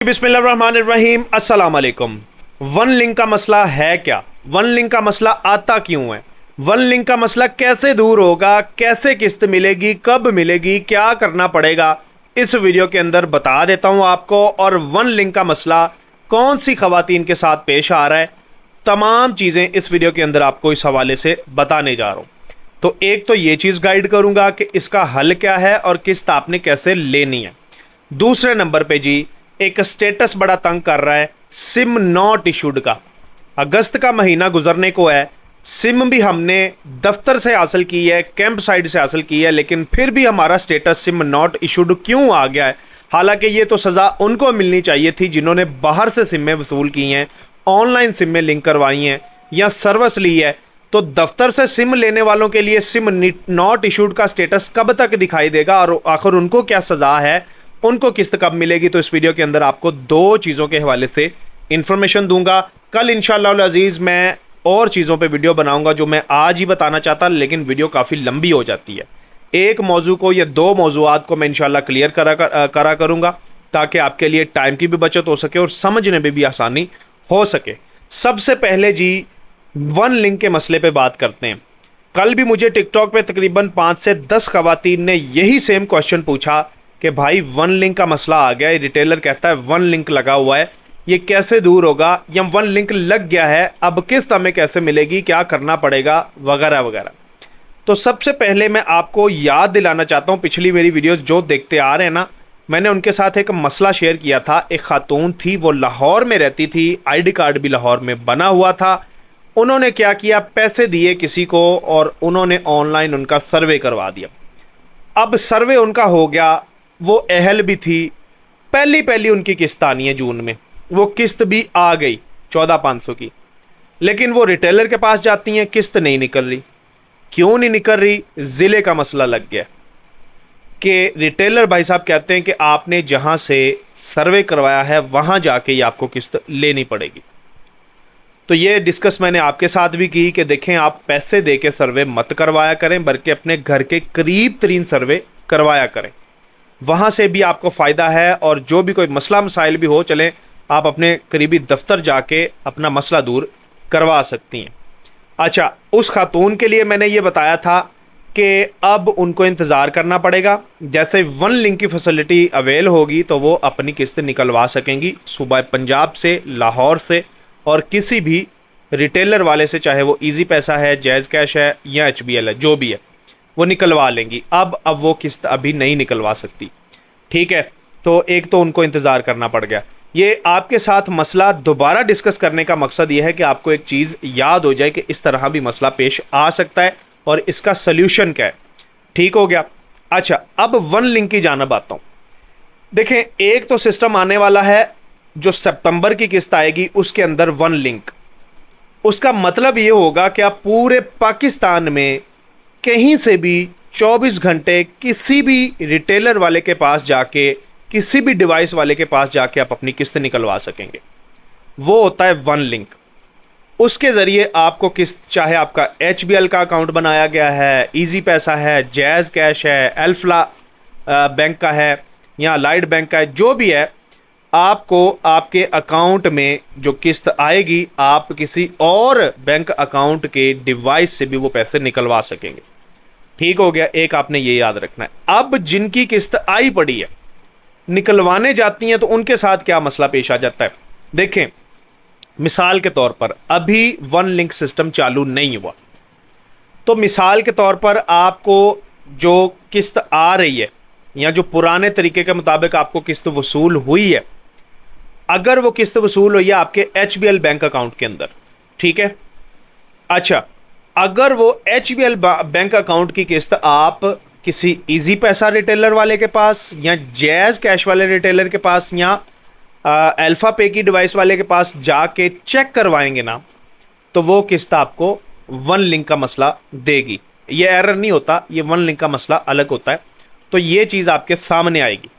बिस्मिल्लाहिर्रहमानिर्रहीम, अस्सलाम वालेकुम। वन लिंक का मसला है क्या? वन लिंक का मसला आता क्यों है? वन लिंक का मसला कैसे दूर होगा? कैसे किस्त मिलेगी? कब मिलेगी? क्या करना पड़ेगा? इस वीडियो के अंदर बता देता हूं आपको। और वन लिंक का मसला कौन सी खवातीन के साथ पेश आ रहा है, तमाम चीज़ें इस वीडियो के अंदर आपको इस हवाले से बताने जा रहा हूँ। तो एक तो ये चीज़ गाइड करूँगा कि इसका हल क्या है और किस्त आपने कैसे लेनी है। दूसरे नंबर पे जी, एक स्टेटस बड़ा तंग कर रहा है सिम नॉट इशूड का। अगस्त का महीना गुजरने को है, सिम भी हमने दफ्तर से हासिल की है, कैंप साइट से हासिल की है, लेकिन फिर भी हमारा स्टेटस सिम नॉट इशूड क्यों आ गया है? हालांकि ये तो सज़ा उनको मिलनी चाहिए थी जिन्होंने बाहर से सिमें वसूल की हैं, ऑनलाइन सिमें लिंक करवाई हैं या सर्विस ली है। तो दफ्तर से सिम लेने वालों के लिए सिम नॉट इशूड का स्टेटस कब तक दिखाई देगा और आखिर उनको क्या सज़ा है, उनको किस्त कब मिलेगी? तो इस वीडियो के अंदर आपको दो चीज़ों के हवाले से इंफॉर्मेशन दूंगा। कल इंशाअल्लाह अज़ीज़ मैं और चीज़ों पे वीडियो बनाऊंगा जो मैं आज ही बताना चाहता, लेकिन वीडियो काफ़ी लंबी हो जाती है। एक मौजू को या दो मौजूआत को मैं इंशाअल्लाह क्लियर करा करूँगा ताकि आपके लिए टाइम की भी बचत हो सके और समझने में भी आसानी हो सके। सबसे पहले जी, वन लिंक के मसले पे बात करते हैं। कल भी मुझे टिकटॉक पे तकरीबन 5 से 10 खवातीन ने यही सेम क्वेश्चन पूछा कि भाई वन लिंक का मसला आ गया है, रिटेलर कहता है वन लिंक लगा हुआ है, ये कैसे दूर होगा, या वन लिंक लग गया है, अब किस्त हमें कैसे मिलेगी, क्या करना पड़ेगा, वगैरह वगैरह। तो सबसे पहले मैं आपको याद दिलाना चाहता हूँ, पिछली मेरी वीडियोस जो देखते आ रहे हैं ना, मैंने उनके साथ एक मसला शेयर किया था। एक खातून थी, वो लाहौर में रहती थी, ID कार्ड भी लाहौर में बना हुआ था। उन्होंने क्या किया, पैसे दिए किसी को और उन्होंने ऑनलाइन उनका सर्वे करवा दिया। अब सर्वे उनका हो गया, वो अहल भी थी, पहली उनकी किस्त आनी है जून में, वो किस्त भी आ गई 14,500 की, लेकिन वो रिटेलर के पास जाती हैं, किस्त नहीं निकल रही। क्यों नहीं निकल रही? ज़िले का मसला लग गया कि रिटेलर भाई साहब कहते हैं कि आपने जहां से सर्वे करवाया है वहां जाके ही आपको किस्त लेनी पड़ेगी। तो ये डिस्कस मैंने आपके साथ भी की कि देखें, आप पैसे दे के सर्वे मत करवाया करें, बल्कि अपने घर के करीब तरीन सर्वे करवाया करें, वहाँ से भी आपको फ़ायदा है। और जो भी कोई मसला मसाइल भी हो, चलें आप अपने करीबी दफ्तर जाके अपना मसला दूर करवा सकती हैं। अच्छा, उस खातून के लिए मैंने ये बताया था कि अब उनको इंतज़ार करना पड़ेगा। जैसे वन लिंक की फैसिलिटी अवेल होगी तो वो अपनी किस्त निकलवा सकेंगी सुबह पंजाब से, लाहौर से और किसी भी रिटेलर वाले से, चाहे वो ईजी पैसा है, जैज़ कैश है या HBL है, जो भी है वो निकलवा लेंगी। अब वो किस्त अभी नहीं निकलवा सकती, ठीक है? तो एक तो उनको इंतज़ार करना पड़ गया। ये आपके साथ मसला दोबारा डिस्कस करने का मकसद ये है कि आपको एक चीज़ याद हो जाए कि इस तरह भी मसला पेश आ सकता है और इसका सल्यूशन क्या है। ठीक हो गया? अच्छा, अब वन लिंक की जानिब आता हूँ। देखें, एक तो सिस्टम आने वाला है जो सितंबर की किस्त आएगी, उसके अंदर वन लिंक। उसका मतलब ये होगा कि आप पूरे पाकिस्तान में कहीं से भी 24 घंटे किसी भी रिटेलर वाले के पास जाके, किसी भी डिवाइस वाले के पास जाके आप अपनी किस्त निकलवा सकेंगे। वो होता है वन लिंक। उसके ज़रिए आपको किस्त, चाहे आपका HBL का अकाउंट बनाया गया है, ईजी पैसा है, जैज़ कैश है, अल्फला बैंक का है या लाइट बैंक का है, जो भी है, आपको आपके अकाउंट में जो किस्त आएगी, आप किसी और बैंक अकाउंट के डिवाइस से भी वो पैसे निकलवा सकेंगे। ठीक हो गया? एक आपने ये याद रखना है। अब जिनकी किस्त आई पड़ी है, निकलवाने जाती हैं, तो उनके साथ क्या मसला पेश आ जाता है? देखें, मिसाल के तौर पर अभी वन लिंक सिस्टम चालू नहीं हुआ, तो मिसाल के तौर पर आपको जो किस्त आ रही है या जो पुराने तरीके के मुताबिक आपको किस्त वसूल हुई है, अगर वो किस्त वसूल हुई है आपके HBL बैंक अकाउंट के अंदर, ठीक है? अच्छा, अगर वो HBL बैंक अकाउंट की किस्त आप किसी ईजी पैसा रिटेलर वाले के पास या जैज़ कैश वाले रिटेलर के पास या अल्फा पे की डिवाइस वाले के पास जाके चेक करवाएंगे ना, तो वो किस्त आपको वन लिंक का मसला देगी। ये एरर नहीं होता, ये वन लिंक का मसला अलग होता है। तो ये चीज़ आपके सामने आएगी।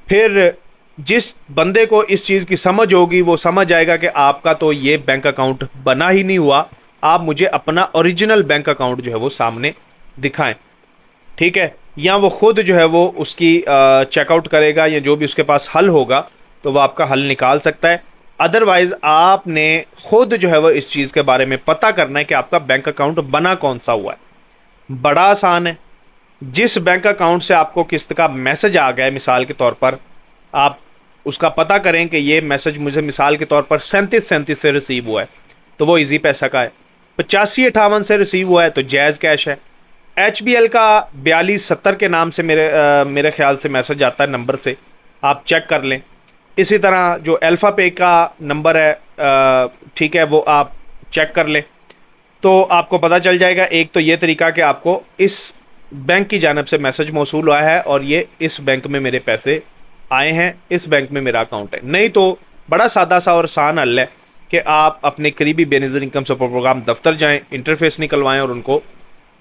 फिर जिस बंदे को इस चीज़ की समझ होगी, वो समझ आएगा कि आपका तो ये बैंक अकाउंट बना ही नहीं हुआ, आप मुझे अपना ओरिजिनल बैंक अकाउंट जो है वो सामने दिखाएं, ठीक है? या वो खुद जो है वो उसकी चेकआउट करेगा या जो भी उसके पास हल होगा तो वो आपका हल निकाल सकता है। अदरवाइज़ आपने खुद जो है वो इस चीज़ के बारे में पता करना है कि आपका बैंक अकाउंट बना कौन सा हुआ है। बड़ा आसान है। जिस बैंक अकाउंट से आपको किस्त का मैसेज आ गया है, मिसाल के तौर पर आप उसका पता करें कि ये मैसेज मुझे मिसाल के तौर पर 3737 से रिसीव हुआ है, तो वो इजी पैसा का है। 8558 से रिसीव हुआ है तो जैज़ कैश है। HBL का 4270 के नाम से मेरे ख्याल से मैसेज आता है नंबर से, आप चेक कर लें। इसी तरह जो अल्फ़ा पे का नंबर है, ठीक है, वो आप चेक कर लें तो आपको पता चल जाएगा। एक तो ये तरीका कि आपको इस बैंक की जानिब से मैसेज मौसूल हुआ है और ये इस बैंक में मेरे पैसे आए हैं, इस बैंक में मेरा अकाउंट है। नहीं तो बड़ा सादा सा और आसान हल है कि आप अपने करीबी बेनज़ीर इनकम सपोर्ट प्रोग्राम दफ्तर जाएं, इंटरफेस निकलवाएं और उनको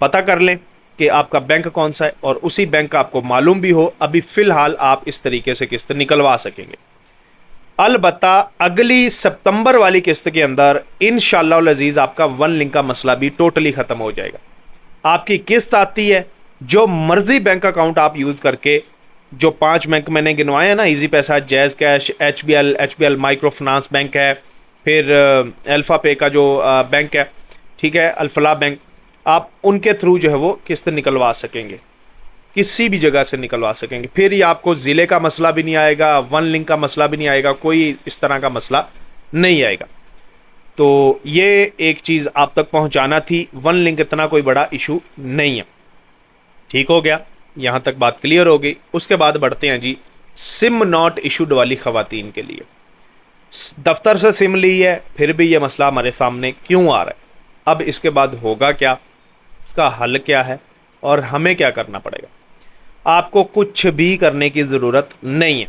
पता कर लें कि आपका बैंक कौन सा है, और उसी बैंक का आपको मालूम भी हो। अभी फ़िलहाल आप इस तरीके से किस्त निकलवा सकेंगे। अलबत्ता अगली सितंबर वाली किस्त के अंदर इंशाअल्लाह अज़ीज़ आपका वन लिंक का मसला भी टोटली ख़त्म हो जाएगा। आपकी किस्त आती है, जो मर्ज़ी बैंक अकाउंट आप यूज़ करके, जो 5 बैंक मैंने गिनवाए हैं ना, इजी पैसा, jazz cash, HBL micro finance bank है, फिर अल्फ़ा पे का जो बैंक है, ठीक है, अल-फलाह बैंक, आप उनके थ्रू जो है वो किस्त निकलवा सकेंगे, किसी भी जगह से निकलवा सकेंगे। फिर ये आपको ज़िले का मसला भी नहीं आएगा, वन लिंक का मसला भी नहीं आएगा, कोई इस तरह का मसला नहीं आएगा। तो ये एक चीज़ आप तक पहुंचाना थी। वन लिंक इतना कोई बड़ा इशू नहीं है। ठीक हो गया, यहाँ तक बात क्लियर हो गई। उसके बाद बढ़ते हैं जी सिम नॉट इशूड वाली ख़वातीन के लिए। दफ्तर से सिम ली है, फिर भी ये मसला हमारे सामने क्यों आ रहा है? अब इसके बाद होगा क्या, इसका हल क्या है और हमें क्या करना पड़ेगा? आपको कुछ भी करने की ज़रूरत नहीं है,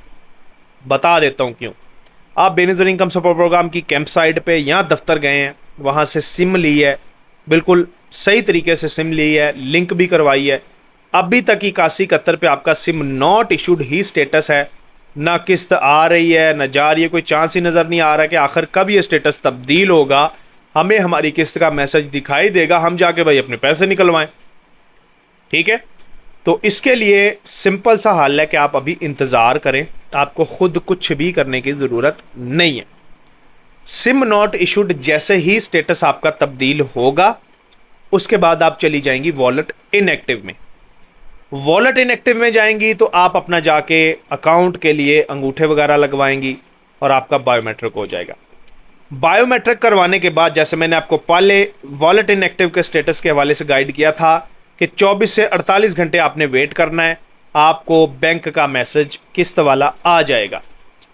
बता देता हूँ क्यों। आप बेनज़ीर इनकम सपोर्ट प्रोग्राम की कैंप साइट पे या दफ्तर गए हैं, वहाँ से सिम ली है, बिल्कुल सही तरीके से सिम ली है, लिंक भी करवाई है, अभी तक 8171 पे आपका SIM not issued he status है, ना किस्त आ रही है ना जा रही है, कोई चांस ही नज़र नहीं आ रहा कि आखिर कब ये स्टेटस तब्दील होगा, हमें हमारी किस्त का मैसेज दिखाई देगा, हम जाके भाई अपने पैसे निकलवाएं। ठीक है, तो इसके लिए सिंपल सा हल है कि आप अभी इंतज़ार करें, आपको खुद कुछ भी करने की ज़रूरत नहीं है। सिम नॉट इशूड जैसे ही स्टेटस आपका तब्दील होगा, उसके बाद आप चली जाएंगी वॉलेट इनएक्टिव में। वॉलेट इनएक्टिव में जाएंगी तो आप अपना जाके अकाउंट के लिए अंगूठे वगैरह लगवाएंगी और आपका बायोमेट्रिक हो जाएगा। बायोमेट्रिक करवाने के बाद, जैसे मैंने आपको पहले वॉलेट इनएक्टिव के स्टेटस के हवाले से गाइड किया था कि 24 से 48 घंटे आपने वेट करना है, आपको बैंक का मैसेज किस्त वाला आ जाएगा।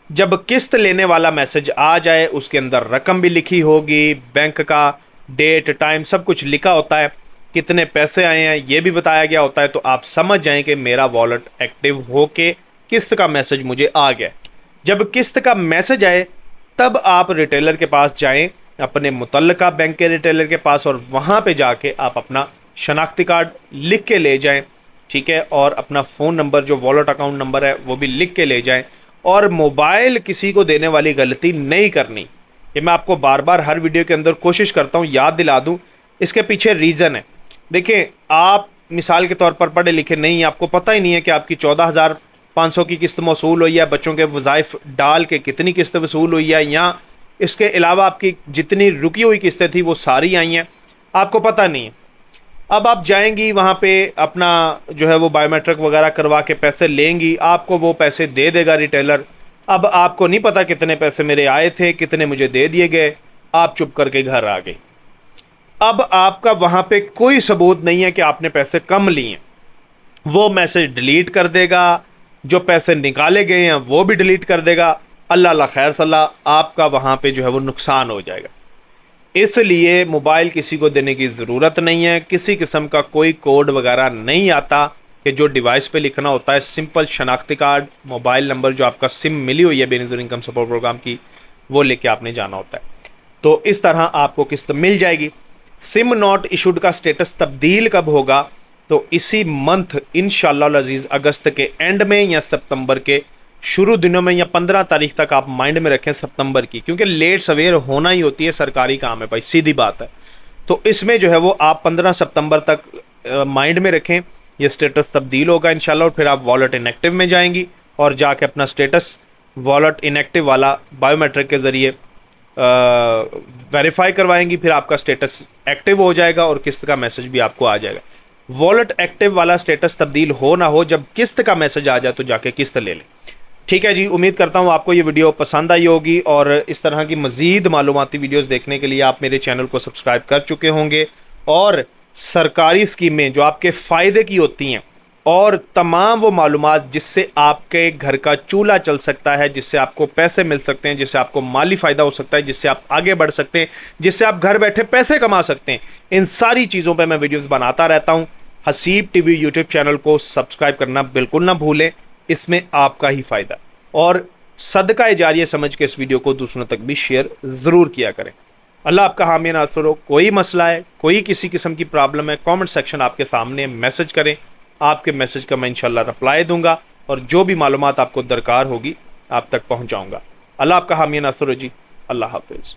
जब किस्त लेने वाला मैसेज आ जाए, उसके अंदर रकम भी लिखी होगी, बैंक का डेट टाइम सब कुछ लिखा होता है, कितने पैसे आए हैं ये भी बताया गया होता है, तो आप समझ जाएं कि मेरा वॉलेट एक्टिव होके किस्त का मैसेज मुझे आ गया। जब किस्त का मैसेज आए तब आप रिटेलर के पास जाएं, अपने मुतल्लिका बैंक के रिटेलर के पास, और वहाँ पे जाके आप अपना शनाख्ती कार्ड लिख के ले जाएं, ठीक है, और अपना फ़ोन नंबर जो वॉलेट अकाउंट नंबर है वो भी लिख के ले जाएं। और मोबाइल किसी को देने वाली गलती नहीं करनी, ये मैं आपको बार बार हर वीडियो के अंदर कोशिश करता हूँ याद दिला दूँ। इसके पीछे रीज़न है। देखिए, आप मिसाल के तौर पर पढ़े लिखे नहीं, आपको पता ही नहीं है कि आपकी 14,500 की किस्त मौसूल हुई है, बच्चों के वज़ाइफ डाल के कितनी किस्त वसूल हुई है, या इसके अलावा आपकी जितनी रुकी हुई किस्तें थी वो सारी आई हैं, आपको पता नहीं है। अब आप जाएंगी वहाँ पे, अपना जो है वो बायोमेट्रिक वगैरह करवा के पैसे लेंगी, आपको वो पैसे दे देगा रिटेलर। अब आपको नहीं पता कितने पैसे मेरे आए थे, कितने मुझे दे दिए गए, आप चुप करके घर आ गई। अब आपका वहाँ पे कोई सबूत नहीं है कि आपने पैसे कम लिए हैं, वो मैसेज डिलीट कर देगा, जो पैसे निकाले गए हैं वो भी डिलीट कर देगा। अल्लाह ला खैर सल्ला, आपका वहाँ पे जो है वो नुकसान हो जाएगा। इसलिए मोबाइल किसी को देने की ज़रूरत नहीं है, किसी किस्म का कोई कोड वगैरह नहीं आता कि जो डिवाइस पे लिखना होता है। सिंपल शनाख्ती कार्ड, मोबाइल नंबर जो आपका सिम मिली हुई है बेनज़ीर इनकम सपोर्ट प्रोग्राम की, वो लेके आपने जाना होता है। तो इस तरह आपको किस्त मिल जाएगी। सिम नॉट इशूड का स्टेटस तब्दील कब होगा? तो इसी मंथ इंशाअल्लाह अज़ीज़ अगस्त के एंड में या सितंबर के शुरू दिनों में, या 15 तारीख तक आप माइंड में रखें सितंबर की, क्योंकि लेट सवेर होना ही होती है, सरकारी काम है भाई, सीधी बात है। तो इसमें जो है वो आप 15 सितंबर तक माइंड में रखें, ये स्टेटस तब्दील होगा इंशाल्लाह, और फिर आप वॉलेट इनएक्टिव में जाएंगी और जाके अपना स्टेटस वॉलेट इनएक्टिव वाला बायोमेट्रिक के ज़रिए वेरीफाई करवाएंगी, फिर आपका स्टेटस एक्टिव हो जाएगा और किस्त का मैसेज भी आपको आ जाएगा। वॉलेट एक्टिव वाला स्टेटस तब्दील हो ना हो, जब किस्त का मैसेज आ जाए तो जाके किस्त ले लें। ठीक है जी, उम्मीद करता हूँ आपको ये वीडियो पसंद आई होगी और इस तरह की मज़ीद मालूमाती वीडियोस देखने के लिए आप मेरे चैनल को सब्सक्राइब कर चुके होंगे। और सरकारी स्कीमें जो आपके फ़ायदे की होती हैं और तमाम वो मालूमात जिससे आपके घर का चूल्हा चल सकता है, जिससे आपको पैसे मिल सकते हैं, जिससे आपको माली फ़ायदा हो सकता है, जिससे आप आगे बढ़ सकते हैं, जिससे आप घर बैठे पैसे कमा सकते हैं, इन सारी चीज़ों पर मैं वीडियोज़ बनाता रहता हूँ। हसीब टीवी यूट्यूब चैनल को सब्सक्राइब करना बिल्कुल ना भूलें, इसमें आपका ही फ़ायदा। और सदका जारिया समझ के इस वीडियो को दूसरों तक भी शेयर ज़रूर किया करें। अल्लाह आपका हामी नासर हो। कोई मसला है, कोई किसी किस्म की प्रॉब्लम है, कमेंट सेक्शन आपके सामने मैसेज करें, आपके मैसेज का मैं इंशाल्लाह रिप्लाई दूंगा और जो भी मालूमात आपको दरकार होगी आप तक पहुंचाऊंगा। अल्लाह आपका हामी नासर हो जी। अल्लाह हाफिज़।